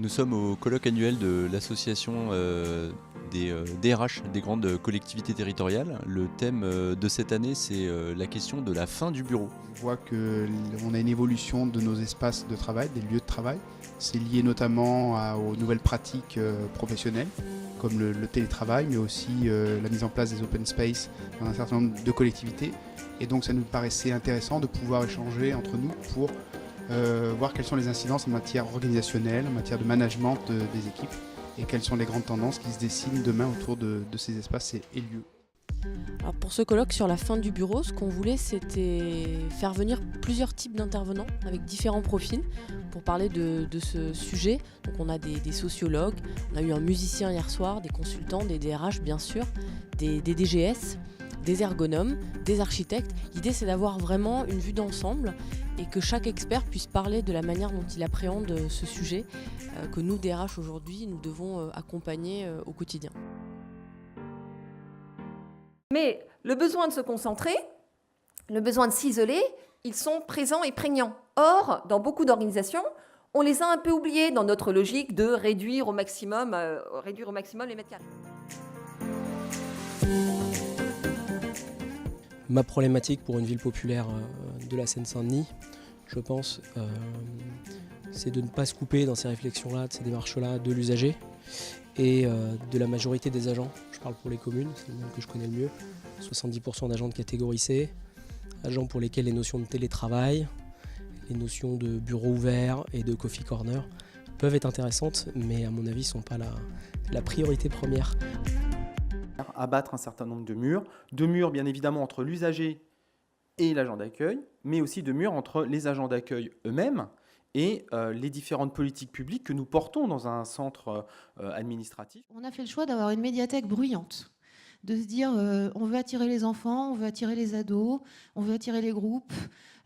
Nous sommes au colloque annuel de l'association des DRH des grandes collectivités territoriales. Le thème de cette année, c'est la question de la fin du bureau. On voit qu'on a une évolution de nos espaces de travail, des lieux de travail. C'est lié notamment aux nouvelles pratiques professionnelles, comme le télétravail, mais aussi la mise en place des open space dans un certain nombre de collectivités. Et donc ça nous paraissait intéressant de pouvoir échanger entre nous pour voir quelles sont les incidences en matière organisationnelle, en matière de management des équipes et quelles sont les grandes tendances qui se dessinent demain autour de ces espaces et lieux. Alors pour ce colloque sur la fin du bureau, ce qu'on voulait, c'était faire venir plusieurs types d'intervenants avec différents profils pour parler de ce sujet. Donc on a des sociologues, on a eu un musicien hier soir, des consultants, des DRH bien sûr, des DGS, des ergonomes, des architectes. L'idée, c'est d'avoir vraiment une vue d'ensemble et que chaque expert puisse parler de la manière dont il appréhende ce sujet que nous, DRH, aujourd'hui, nous devons accompagner au quotidien. Mais le besoin de se concentrer, le besoin de s'isoler, ils sont présents et prégnants. Or, dans beaucoup d'organisations, on les a un peu oubliés dans notre logique de réduire au maximum les mètres carrés. Ma problématique pour une ville populaire de la Seine-Saint-Denis, je pense, c'est de ne pas se couper dans ces réflexions-là, de ces démarches-là, de l'usager et de la majorité des agents. Je parle pour les communes, c'est le monde que je connais le mieux. 70% d'agents de catégorie C, agents pour lesquels les notions de télétravail, les notions de bureau ouvert et de coffee corner peuvent être intéressantes, mais à mon avis ne sont pas la priorité première. Abattre un certain nombre de murs bien évidemment entre l'usager et l'agent d'accueil, mais aussi de murs entre les agents d'accueil eux-mêmes et les différentes politiques publiques que nous portons dans un centre administratif. On a fait le choix d'avoir une médiathèque bruyante, de se dire on veut attirer les enfants, on veut attirer les ados, on veut attirer les groupes,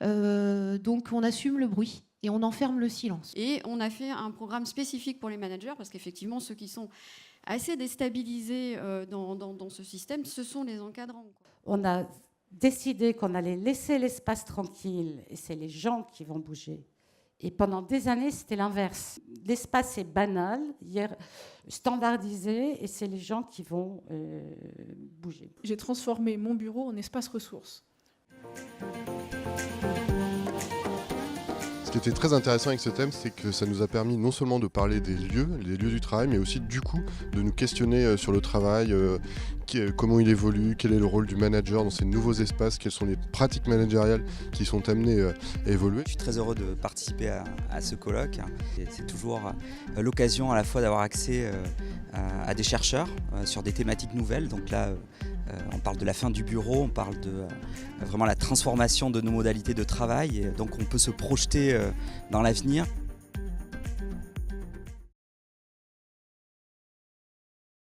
donc on assume le bruit. Et on enferme le silence. Et on a fait un programme spécifique pour les managers, parce qu'effectivement, ceux qui sont assez déstabilisés dans ce système, ce sont les encadrants. On a décidé qu'on allait laisser l'espace tranquille, et c'est les gens qui vont bouger. Et pendant des années, c'était l'inverse. L'espace est banal, standardisé, et c'est les gens qui vont bouger. J'ai transformé mon bureau en espace ressources. Ce qui était très intéressant avec ce thème, c'est que ça nous a permis non seulement de parler des lieux du travail, mais aussi du coup de nous questionner sur le travail, comment il évolue, quel est le rôle du manager dans ces nouveaux espaces, quelles sont les pratiques managériales qui sont amenées à évoluer. Je suis très heureux de participer à ce colloque. C'est toujours l'occasion à la fois d'avoir accès à des chercheurs sur des thématiques nouvelles. Donc là, on parle de la fin du bureau, on parle de vraiment la transformation de nos modalités de travail. Et donc on peut se projeter dans l'avenir.